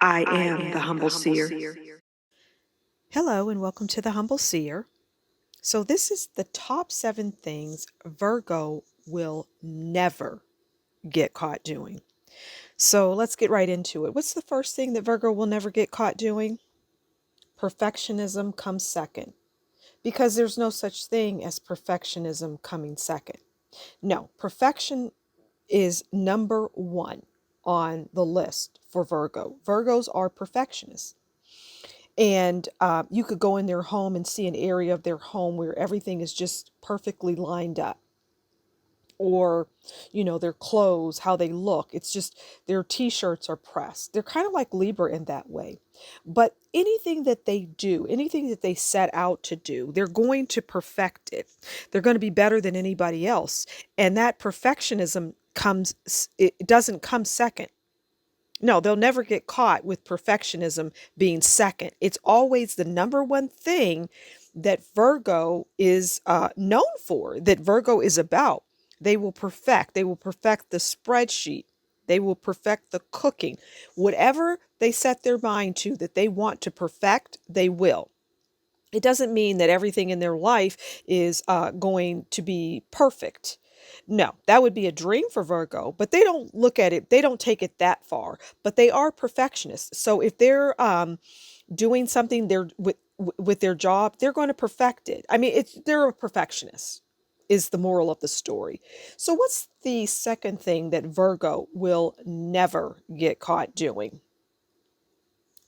I am the Humble Seer. Hello, and welcome to the Humble Seer. So, this is the top 7 things Virgo will never get caught doing. So, let's get right into it. What's the first thing that Virgo will never get caught doing? Perfectionism comes second, because there's no such thing as perfectionism coming second. No, perfection is number one on the list for Virgo. Virgos are perfectionists. And you could go in their home and see an area of their home where everything is just perfectly lined up. Or, their clothes, how they look. It's just their t shirts are pressed. They're kind of like Libra in that way. But anything that they do, anything that they set out to do, they're going to perfect it. They're going to be better than anybody else. And that perfectionism it doesn't come second. No, they'll never get caught with perfectionism being second. It's always the number one thing that Virgo is known for, that Virgo is about. They will perfect. They will perfect the spreadsheet. They will perfect the cooking. Whatever they set their mind to that they want to perfect, they will. It doesn't mean that everything in their life is going to be perfect. No, that would be a dream for Virgo, but they don't look at it, they don't take it that far, but they are perfectionists. So if they're doing something with their job, they're going to perfect it. I mean, they're a perfectionist is the moral of the story. So what's the second thing that Virgo will never get caught doing?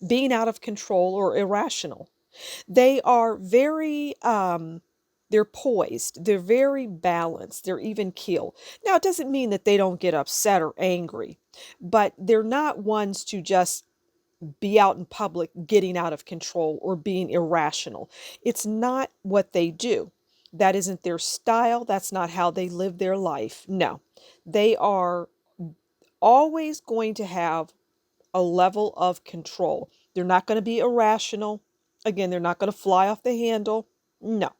Being out of control or irrational. They are they're poised, they're very balanced, they're even keel. Now, it doesn't mean that they don't get upset or angry, but they're not ones to just be out in public getting out of control or being irrational. It's not what they do. That isn't their style. That's not how they live their life. No, they are always going to have a level of control. They're not going to be irrational. Again, they're not going to fly off the handle. No.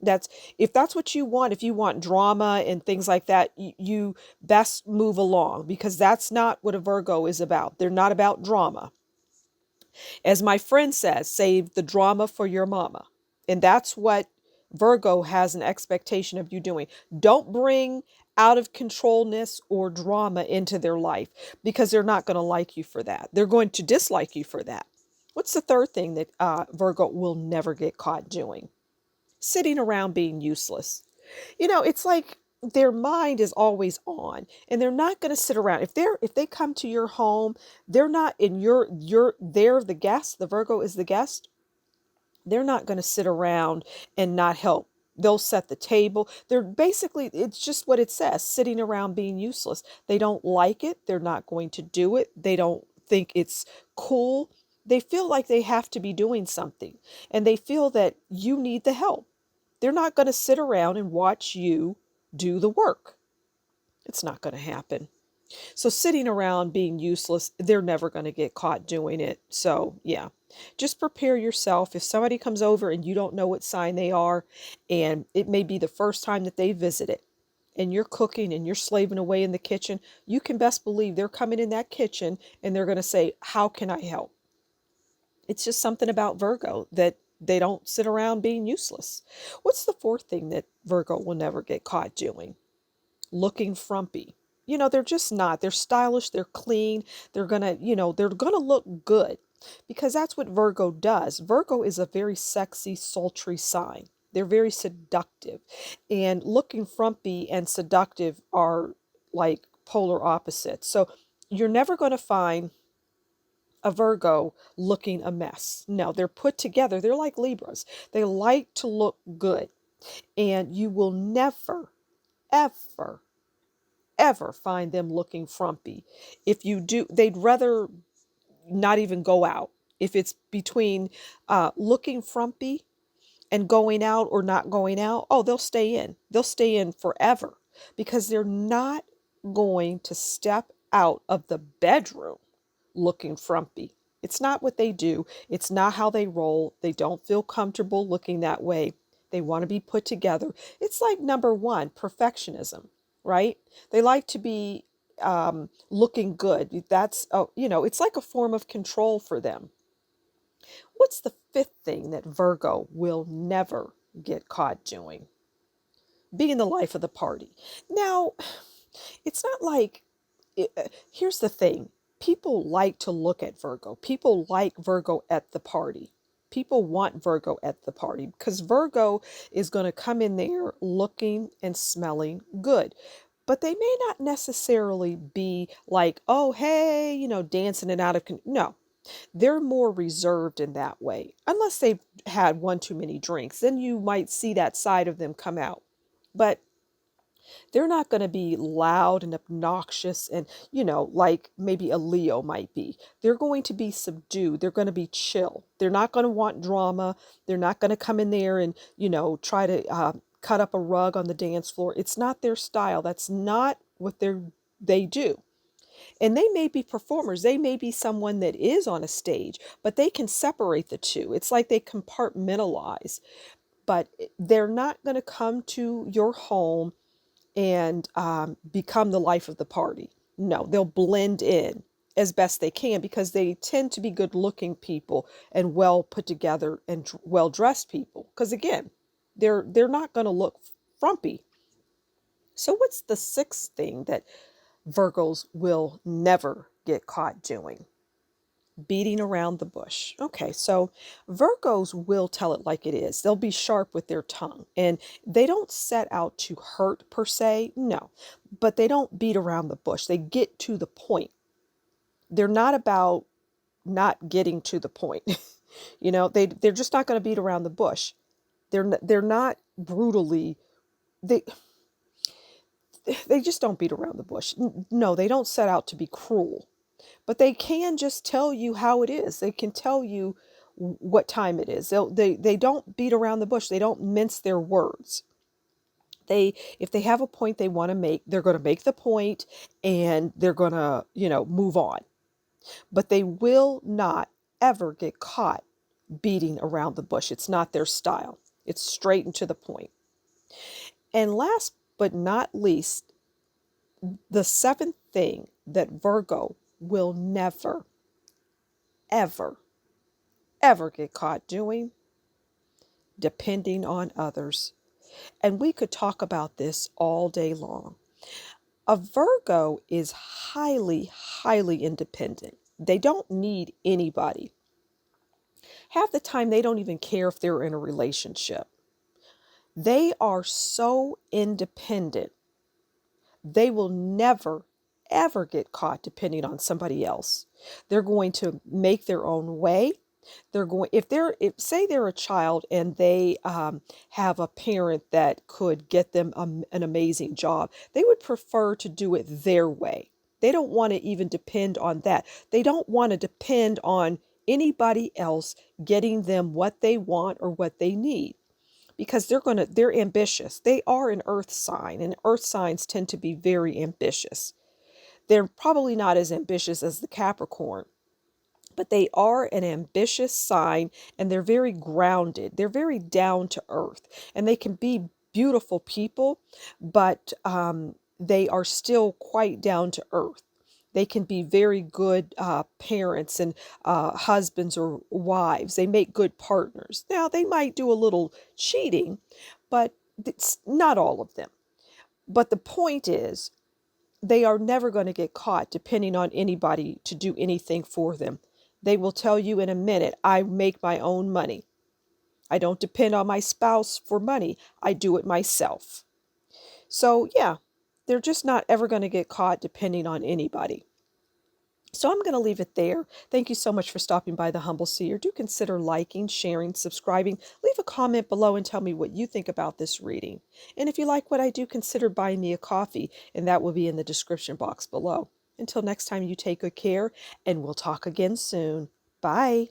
That's if that's what you want, if you want drama and things like that, you best move along, because that's not what a Virgo is about. They're not about drama. As my friend says, save the drama for your mama. And that's what Virgo has an expectation of you doing. Don't bring out of controlness or drama into their life, because they're not going to like you for that. They're going to dislike you for that. What's the third thing that Virgo will never get caught doing? Sitting around being useless. It's like their mind is always on, and they're not going to sit around. If they come to your home, they're not in they're the guest. The Virgo is the guest. They're not going to sit around and not help. They'll set the table. They're basically, it's just what it says, sitting around being useless. They don't like it. They're not going to do it. They don't think it's cool. They feel like they have to be doing something, and they feel that you need the help. They're not going to sit around and watch you do the work. It's not going to happen. So sitting around being useless, they're never going to get caught doing it. So, yeah, just prepare yourself. If somebody comes over and you don't know what sign they are, and it may be the first time that they visit it, and you're cooking and you're slaving away in the kitchen, you can best believe they're coming in that kitchen and they're going to say, "How can I help?" It's just something about Virgo that they don't sit around being useless. What's the fourth thing that Virgo will never get caught doing? Looking frumpy. They're just not. They're stylish, they're clean, they're going to look good, because that's what Virgo does. Virgo is a very sexy, sultry sign. They're very seductive. And looking frumpy and seductive are like polar opposites. So you're never going to find a Virgo looking a mess. No, they're put together. They're like Libras. They like to look good. And you will never, ever, ever find them looking frumpy. If you do, they'd rather not even go out. If it's between looking frumpy and going out or not going out, oh, they'll stay in. They'll stay in forever, because they're not going to step out of the bedroom looking frumpy. It's not what they do. It's not how they roll. They don't feel comfortable looking that way. They want to be put together. It's like number one, perfectionism, right? They like to be looking good. That's, it's like a form of control for them. What's the fifth thing that Virgo will never get caught doing? Being the life of the party. Now, it's not like, here's the thing, people like to look at Virgo. People like Virgo at the party. People want Virgo at the party because Virgo is going to come in there looking and smelling good. But they may not necessarily be like, oh, hey, dancing and out of no. They're more reserved in that way. Unless they've had one too many drinks, then you might see that side of them come out. But they're not going to be loud and obnoxious and, like maybe a Leo might be. They're going to be subdued. They're going to be chill. They're not going to want drama. They're not going to come in there and, try to cut up a rug on the dance floor. It's not their style. That's not what they do. And they may be performers. They may be someone that is on a stage, but they can separate the two. It's like they compartmentalize, but they're not going to come to your home and become the life of the party. No, they'll blend in as best they can because they tend to be good looking people and well put together and well dressed people. Because again, they're not going to look frumpy. So what's the sixth thing that Virgos will never get caught doing? Beating around the bush. Okay, so Virgos will tell it like it is. They'll be sharp with their tongue and they don't set out to hurt per se, no, but they don't beat around the bush. They get to the point. They're not about not getting to the point. They're just not going to beat around the bush. They're not brutally, they they just don't beat around the bush. No, they don't set out to be cruel. But they can just tell you how it is. They can tell you what time it is. They don't beat around the bush. They don't mince their words. If they have a point they want to make, they're going to make the point and they're going to, move on. But they will not ever get caught beating around the bush. It's not their style. It's straight and to the point. And last but not least, the seventh thing that Virgo will never, ever, ever get caught doing: depending on others. And we could talk about this all day long. A Virgo is highly, highly independent. They don't need anybody. Half the time, they don't even care if they're in a relationship. They are so independent. They will never, ever get caught depending on somebody else. They're going to make their own way. If say they're a child and they have a parent that could get them an amazing job, they would prefer to do it their way. They don't want to even depend on that. They don't want to depend on anybody else getting them what they want or what they need, because they're ambitious. They are an earth sign, and earth signs tend to be very ambitious. They're probably not as ambitious as the Capricorn, but they are an ambitious sign and they're very grounded. They're very down to earth, and they can be beautiful people, but they are still quite down to earth. They can be very good parents and husbands or wives. They make good partners. Now, they might do a little cheating, but it's not all of them. But the point is, they are never going to get caught depending on anybody to do anything for them. They will tell you in a minute, I make my own money. I don't depend on my spouse for money. I do it myself. So yeah, they're just not ever going to get caught depending on anybody. So I'm going to leave it there. Thank you so much for stopping by the Humble Seer. Do consider liking, sharing, subscribing. Leave a comment below and tell me what you think about this reading. And if you like what I do, consider buying me a coffee, and that will be in the description box below. Until next time, you take good care, and we'll talk again soon. Bye.